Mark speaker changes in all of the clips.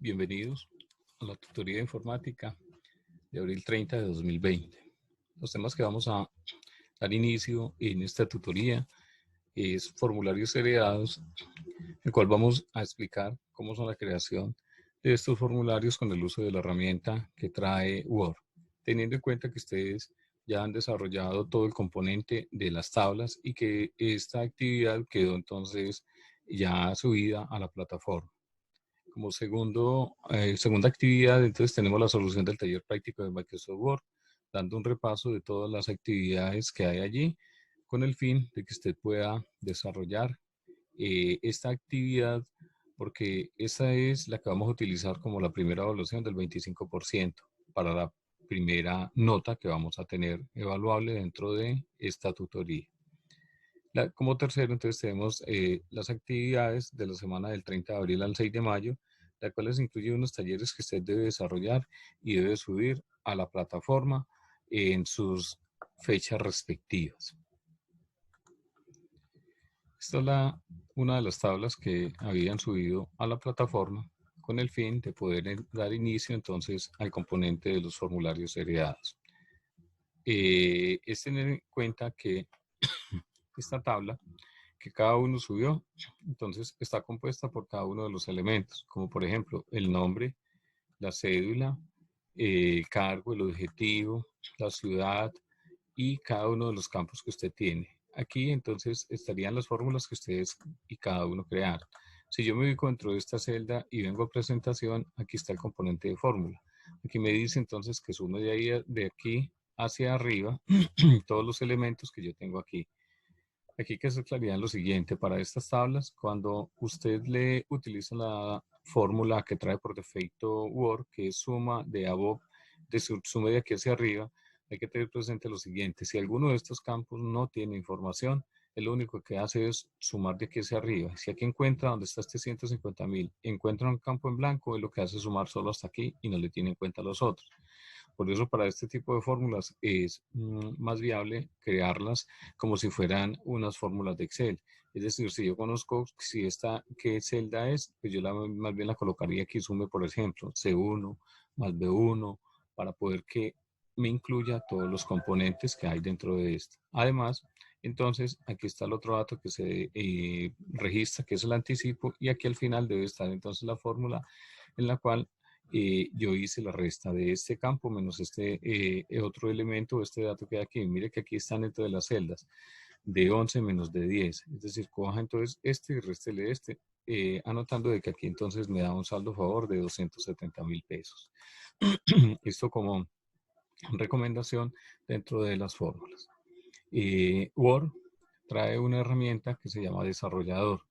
Speaker 1: Bienvenidos a la tutoría de informática de abril 30 de 2020. Los temas que vamos a dar inicio en esta tutoría es formularios heredados, el cual vamos a explicar cómo son la creación de estos formularios con el uso de la herramienta que trae Word, teniendo en cuenta que ustedes ya han desarrollado todo el componente de las tablas y que esta actividad quedó entonces ya subida a la plataforma. Como segunda actividad, entonces tenemos la solución del taller práctico de Microsoft Word, dando un repaso de todas las actividades que hay allí, con el fin de que usted pueda desarrollar esta actividad, porque esa es la que vamos a utilizar como la primera evaluación del 25% para la primera nota que vamos a tener evaluable dentro de esta tutoría. Como tercero, entonces tenemos las actividades de la semana del 30 de abril al 6 de mayo, las cuales incluyen unos talleres que usted debe desarrollar y debe subir a la plataforma en sus fechas respectivas. Esta es una de las tablas que habían subido a la plataforma con el fin de poder dar inicio entonces al componente de los formularios heredados. Es tener en cuenta que esta tabla que cada uno subió, entonces está compuesta por cada uno de los elementos, como por ejemplo el nombre, la cédula, el cargo, el objetivo, la ciudad y cada uno de los campos que usted tiene. Aquí entonces estarían las fórmulas que ustedes y cada uno crearon. Si yo me ubico dentro de esta celda y vengo a presentación, aquí está el componente de fórmula. Aquí me dice entonces que sume de aquí hacia arriba todos los elementos que yo tengo aquí. Aquí hay que hacer claridad en lo siguiente, para estas tablas, cuando usted le utiliza la fórmula que trae por defecto Word, que es suma de above, suma de aquí hacia arriba, hay que tener presente lo siguiente, si alguno de estos campos no tiene información, lo único que hace es sumar de aquí hacia arriba. Si aquí encuentra donde está este 150.000, encuentra un campo en blanco, es lo que hace sumar solo hasta aquí y no le tiene en cuenta los otros. Por eso para este tipo de fórmulas es más viable crearlas como si fueran unas fórmulas de Excel. Es decir, si yo conozco si esta, qué celda es, pues yo más bien la colocaría aquí, sume por ejemplo, C1 más B1, para poder que me incluya todos los componentes que hay dentro de esto. Además, entonces, aquí está el otro dato que se registra, que es el anticipo, y aquí al final debe estar entonces la fórmula en la cual yo hice la resta de este campo menos este otro elemento, este dato que hay aquí. Mire que aquí están dentro de las celdas de 11 menos de 10. Es decir, coja entonces este y réstele este, anotando de que aquí entonces me da un saldo a favor de 270.000 pesos. Esto como recomendación dentro de las fórmulas. Word trae una herramienta que se llama desarrollador.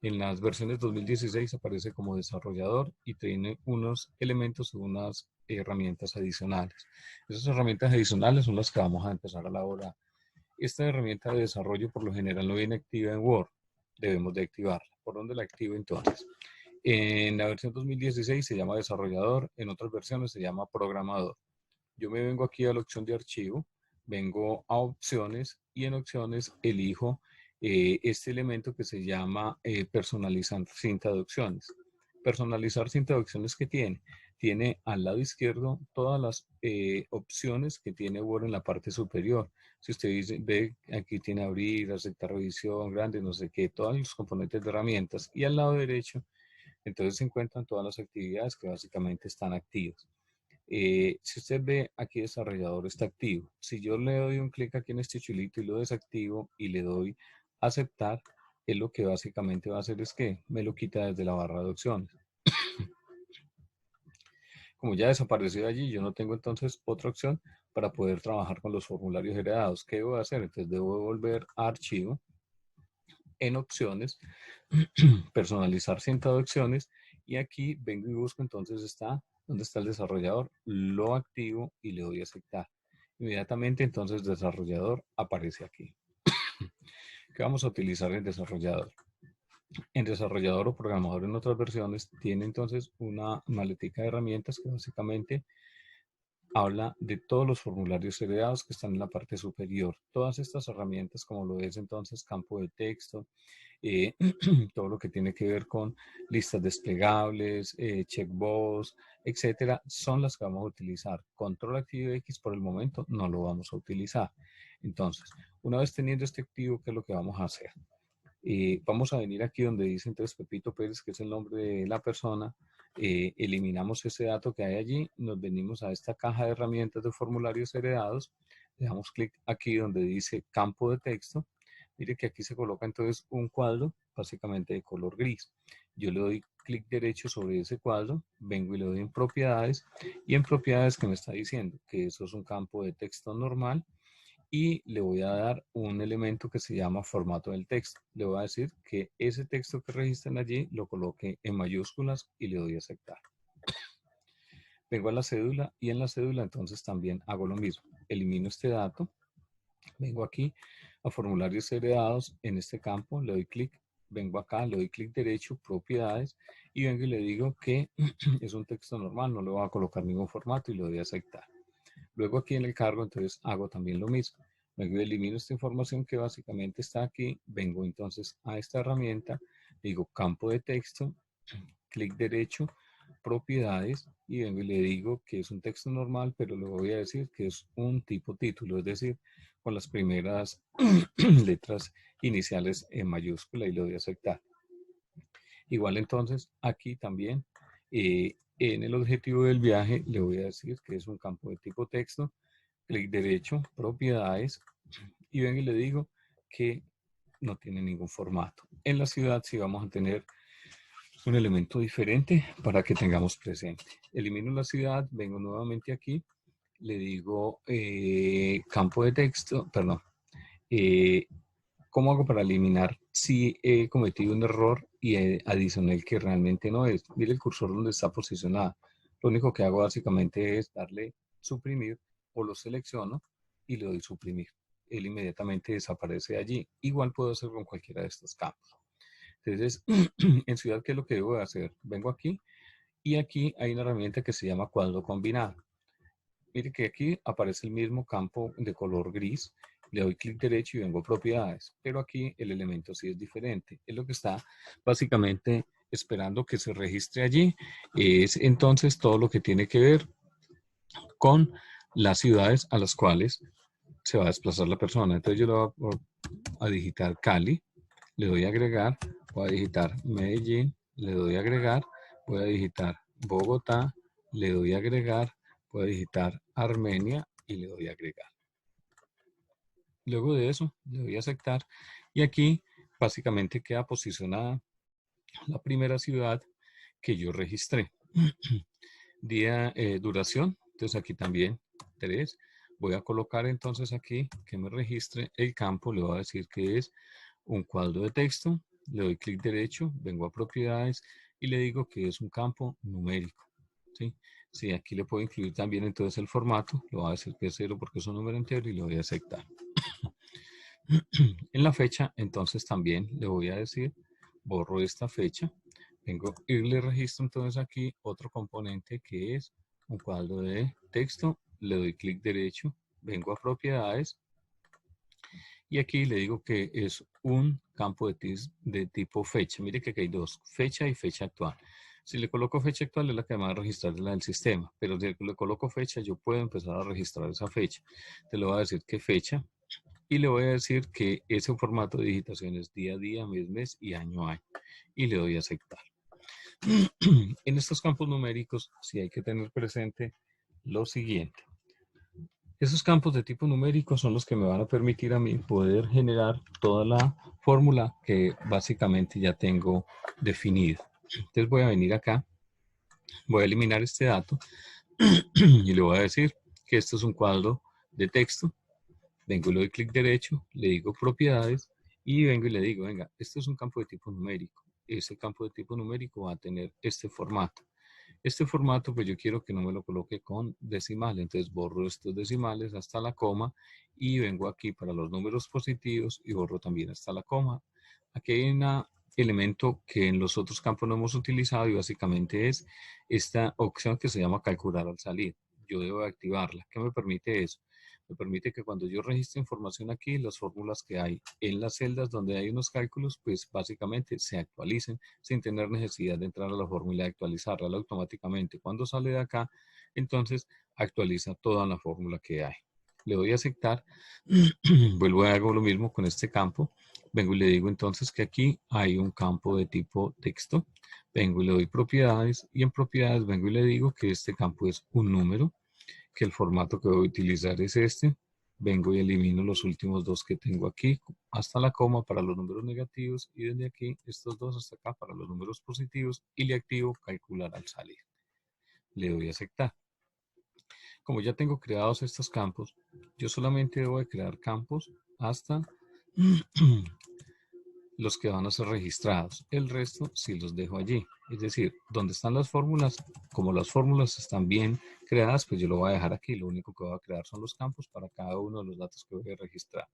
Speaker 1: En las versiones 2016 aparece como desarrollador y tiene unos elementos y unas herramientas adicionales. Esas herramientas adicionales son las que vamos a empezar a elaborar. Esta herramienta de desarrollo por lo general no viene activa en Word. Debemos de activarla. ¿Por dónde la activo entonces? En la versión 2016 se llama desarrollador, en otras versiones se llama programador. Yo me vengo aquí a la opción de archivo, vengo a opciones y en opciones elijo este elemento que se llama personalizar sin traducciones. Personalizar sin traducciones, ¿qué tiene? Tiene al lado izquierdo todas las opciones que tiene Word en la parte superior. Si usted ve, aquí tiene abrir, aceptar revisión, grande, no sé qué, todos los componentes de herramientas. Y al lado derecho, entonces se encuentran todas las actividades que básicamente están activas. Si usted ve aquí desarrollador está activo. Si yo le doy un clic aquí en este chulito y lo desactivo y le doy aceptar, él lo que básicamente va a hacer es que me lo quita desde la barra de opciones. Como ya desapareció allí, yo no tengo entonces otra opción para poder trabajar con los formularios heredados. ¿Qué debo hacer? Entonces debo volver a archivo, en opciones, personalizar sin traducciones y aquí vengo y busco entonces donde está el desarrollador, lo activo y le doy a aceptar. Inmediatamente entonces desarrollador aparece aquí. ¿Qué vamos a utilizar en desarrollador? En desarrollador o programador en otras versiones tiene entonces una maletica de herramientas que básicamente habla de todos los formularios heredados que están en la parte superior. Todas estas herramientas, como lo es entonces campo de texto, eh, todo lo que tiene que ver con listas desplegables, checkbox, etcétera, son las que vamos a utilizar. Control activo X por el momento no lo vamos a utilizar. Entonces, una vez teniendo este activo, ¿qué es lo que vamos a hacer? Vamos a venir aquí donde dice entonces Pepito Pérez, que es el nombre de la persona. Eliminamos ese dato que hay allí, nos venimos a esta caja de herramientas de formularios heredados, le damos clic aquí donde dice campo de texto. Mire que aquí se coloca entonces un cuadro básicamente de color gris. Yo le doy clic derecho sobre ese cuadro, vengo y le doy en propiedades, y en propiedades que me está diciendo que eso es un campo de texto normal, y le voy a dar un elemento que se llama formato del texto. Le voy a decir que ese texto que registren allí lo coloque en mayúsculas y le doy a aceptar. Vengo a la cédula y en la cédula entonces también hago lo mismo. Elimino este dato, vengo aquí a formularios heredados, en este campo le doy clic, vengo acá, le doy clic derecho, propiedades, y vengo y le digo que es un texto normal, no le voy a colocar ningún formato y lo doy a aceptar. Luego aquí en el cargo, entonces hago también lo mismo. Luego elimino esta información que básicamente está aquí. Vengo entonces a esta herramienta, digo campo de texto, clic derecho, propiedades, y vengo y le digo que es un texto normal, pero le voy a decir que es un tipo título, es decir, con las primeras letras iniciales en mayúscula, y le doy a aceptar. Igual entonces aquí también en el objetivo del viaje le voy a decir que es un campo de tipo texto, clic derecho, propiedades, y ven y le digo que no tiene ningún formato. En la ciudad sí vamos a tener un elemento diferente para que tengamos presente. Elimino la ciudad, vengo nuevamente aquí, le digo campo de texto, perdón, ¿cómo hago para eliminar si he cometido un error y adicioné el que realmente no es? Mire el cursor donde está posicionado. Lo único que hago básicamente es darle suprimir, o lo selecciono y le doy suprimir. Él inmediatamente desaparece allí. Igual puedo hacer con cualquiera de estos campos. Entonces, en Ciudad, ¿qué es lo que debo de hacer? Vengo aquí y aquí hay una herramienta que se llama cuadro combinado. Mire que aquí aparece el mismo campo de color gris. Le doy clic derecho y vengo a propiedades, pero aquí el elemento sí es diferente. Es lo que está básicamente esperando que se registre allí. Es entonces todo lo que tiene que ver con las ciudades a las cuales se va a desplazar la persona. Entonces yo le voy a digitar Cali, le doy a agregar, voy a digitar Medellín, le doy a agregar, voy a digitar Bogotá, le doy a agregar, voy a digitar Armenia y le doy a agregar. Luego de eso, le doy a aceptar y aquí básicamente queda posicionada la primera ciudad que yo registré. Día, duración, entonces aquí también 3. Voy a colocar entonces aquí que me registre el campo, le voy a decir que es un cuadro de texto, le doy clic derecho, vengo a propiedades y le digo que es un campo numérico. ¿Sí? Sí, aquí le puedo incluir también entonces el formato, lo voy a decir que es 0 porque es un número entero y lo voy a aceptar. En la fecha, entonces también le voy a decir, borro esta fecha, vengo y le registro entonces aquí otro componente que es un cuadro de texto, le doy clic derecho, vengo a propiedades y aquí le digo que es un campo de tipo fecha. Mire que aquí hay dos, fecha y fecha actual. Si le coloco fecha actual es la que va a registrar la del sistema, pero si le coloco fecha yo puedo empezar a registrar esa fecha. Te lo voy a decir que fecha y le voy a decir que ese formato de digitación es día a día, mes, mes y año a año. Y le doy a aceptar. En estos campos numéricos sí hay que tener presente lo siguiente. Esos campos de tipo numérico son los que me van a permitir a mí poder generar toda la fórmula que básicamente ya tengo definida. Entonces voy a venir acá, voy a eliminar este dato y le voy a decir que esto es un cuadro de texto. Vengo y le doy clic derecho, le digo propiedades y vengo y le digo, venga, este es un campo de tipo numérico. Ese campo de tipo numérico va a tener este formato. Este formato, pues yo quiero que no me lo coloque con decimal, entonces borro estos decimales hasta la coma y vengo aquí para los números positivos y borro también hasta la coma. Aquí hay un elemento que en los otros campos no hemos utilizado y básicamente es esta opción que se llama calcular al salir. yo debo activarla. ¿Qué me permite eso? Me permite que cuando yo registre información aquí, las fórmulas que hay en las celdas donde hay unos cálculos, pues básicamente se actualicen sin tener necesidad de entrar a la fórmula y actualizarla automáticamente. Cuando sale de acá, entonces actualiza toda la fórmula que hay. Le doy a aceptar, vuelvo a hago lo mismo con este campo. Vengo y le digo entonces que aquí hay un campo de tipo texto. Vengo y le doy propiedades y en propiedades vengo y le digo que este campo es un número, que el formato que voy a utilizar es este. Vengo y elimino los últimos dos que tengo aquí hasta la coma para los números negativos y desde aquí estos dos hasta acá para los números positivos y le activo calcular al salir. Le doy a aceptar. Como ya tengo creados estos campos, yo solamente debo de crear campos hasta los que van a ser registrados. El resto sí los dejo allí. Es decir, donde están las fórmulas, como las fórmulas están bien creadas, pues yo lo voy a dejar aquí. Lo único que voy a crear son los campos para cada uno de los datos que voy a registrar.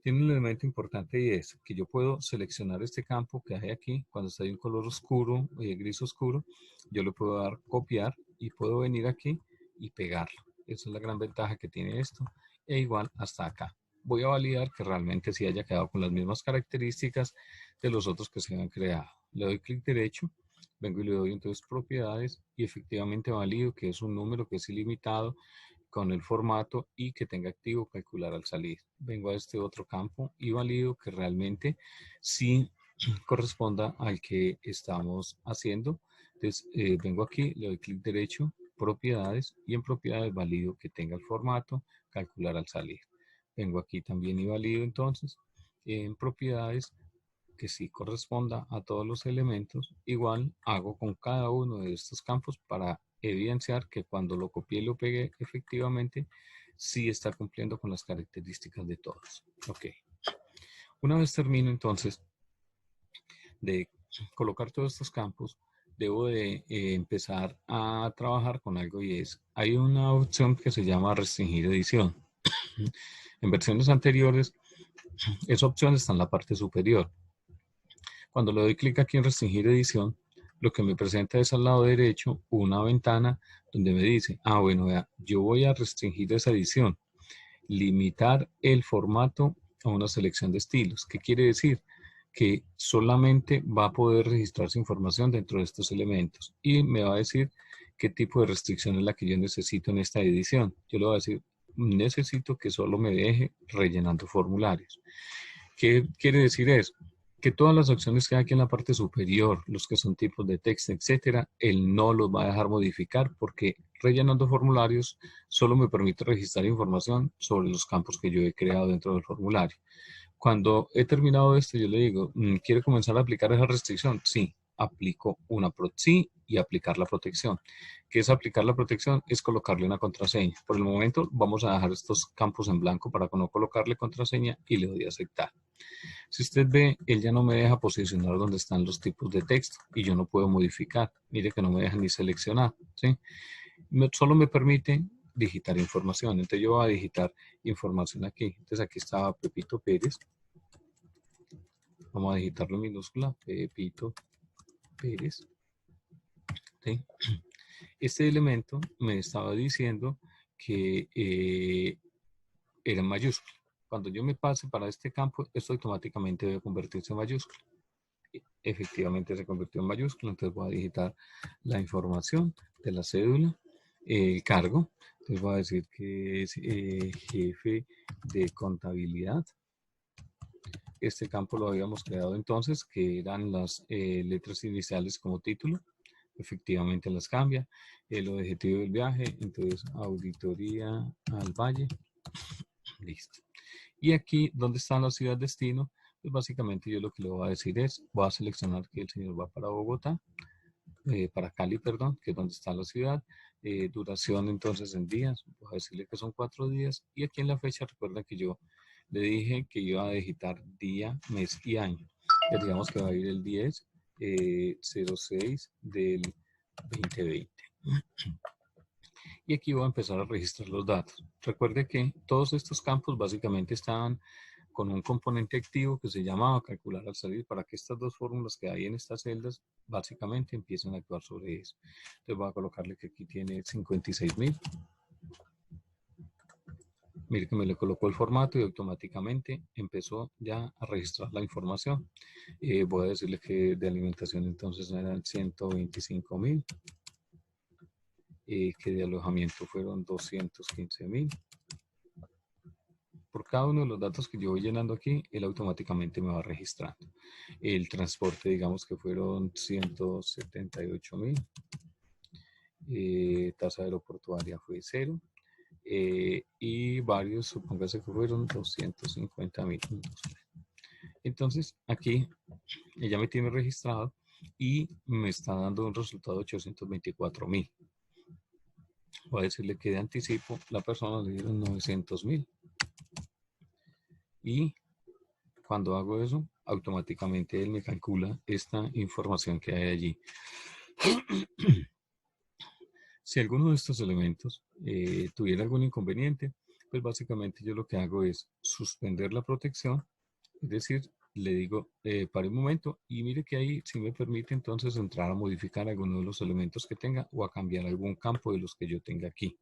Speaker 1: Tiene un elemento importante y es que yo puedo seleccionar este campo que hay aquí. Cuando está en color oscuro, gris oscuro, yo le puedo dar copiar y puedo venir aquí y pegarlo. Esa es la gran ventaja que tiene esto. E igual hasta acá. Voy a validar que realmente sí haya quedado con las mismas características de los otros que se han creado. Le doy clic derecho, vengo y le doy entonces propiedades y efectivamente valido que es un número que es ilimitado con el formato y que tenga activo calcular al salir. Vengo a este otro campo y valido que realmente sí corresponda al que estamos haciendo. Entonces vengo aquí, le doy clic derecho, propiedades y en propiedades valido que tenga el formato calcular al salir. Vengo aquí también y valido entonces en propiedades que sí corresponda a todos los elementos. Igual hago con cada uno de estos campos para evidenciar que cuando lo copié y lo pegué efectivamente sí está cumpliendo con las características de todos. Ok. Una vez termino entonces de colocar todos estos campos, debo de empezar a trabajar con algo y es, hay una opción que se llama restringir edición. En versiones anteriores, esa opción está en la parte superior. Cuando le doy clic aquí en restringir edición, lo que me presenta es al lado derecho una ventana donde me dice, bueno, vea, yo voy a restringir esa edición, limitar el formato a una selección de estilos. ¿Qué quiere decir? Que solamente va a poder registrarse información dentro de estos elementos y me va a decir qué tipo de restricción es la que yo necesito en esta edición. Yo le voy a decir, necesito que solo me deje rellenando formularios. ¿Qué quiere decir eso? Que todas las opciones que hay aquí en la parte superior, los que son tipos de texto, etcétera, él no los va a dejar modificar porque rellenando formularios solo me permite registrar información sobre los campos que yo he creado dentro del formulario. Cuando he terminado esto, yo le digo, ¿quiere comenzar a aplicar esa restricción? Sí, aplico una sí y aplicar la protección. ¿Qué es aplicar la protección? Es colocarle una contraseña. Por el momento vamos a dejar estos campos en blanco para no colocarle contraseña y le doy a aceptar. Si usted ve, él ya no me deja posicionar donde están los tipos de texto y yo no puedo modificar. Mire que no me deja ni seleccionar, ¿sí? Solo me permite digitar información. Entonces yo voy a digitar información aquí. Entonces aquí estaba Pepito Pérez. Vamos a digitarlo en minúscula. Pepito Pérez. ¿Sí? Este elemento me estaba diciendo que era en mayúscula. Cuando yo me pase para este campo, esto automáticamente debe convertirse en mayúscula. Efectivamente se convirtió en mayúscula, entonces voy a digitar la información de la cédula, el cargo, entonces voy a decir que es jefe de contabilidad. Este campo lo habíamos creado entonces, que eran las letras iniciales como título, efectivamente las cambia, el objetivo del viaje, entonces auditoría al valle, listo. Y aquí, donde está la ciudad destino, pues básicamente yo lo que le voy a decir es, voy a seleccionar que el señor va para Bogotá, para Cali, perdón, que es donde está la ciudad. Duración entonces en días, voy a decirle que son 4 días. Y aquí en la fecha, recuerda que yo le dije que iba a digitar día, mes y año. Ya digamos que va a ir el 10, 06 del 2020. Y aquí voy a empezar a registrar los datos. Recuerde que todos estos campos básicamente están con un componente activo que se llama calcular al salir para que estas dos fórmulas que hay en estas celdas básicamente empiecen a actuar sobre eso. Entonces voy a colocarle que aquí tiene 56.000. Mire que me le colocó el formato y automáticamente empezó ya a registrar la información. Voy a decirle que de alimentación entonces eran 125.000, que de alojamiento fueron 215.000. Por cada uno de los datos que yo voy llenando aquí, él automáticamente me va registrando. El transporte, digamos que fueron 178.000. Tasa aeroportuaria fue 0. Y varios, supóngase que fueron 250.000. Entonces, aquí ella me tiene registrado y me está dando un resultado de 824.000. Voy a decirle que de anticipo la persona le dieron 900.000. Y cuando hago eso, automáticamente él me calcula esta información que hay allí. Si alguno de estos elementos tuviera algún inconveniente, pues básicamente yo lo que hago es suspender la protección, es decir, le digo, pare un momento y mire que ahí sí me permite entonces entrar a modificar alguno de los elementos que tenga o a cambiar algún campo de los que yo tenga aquí.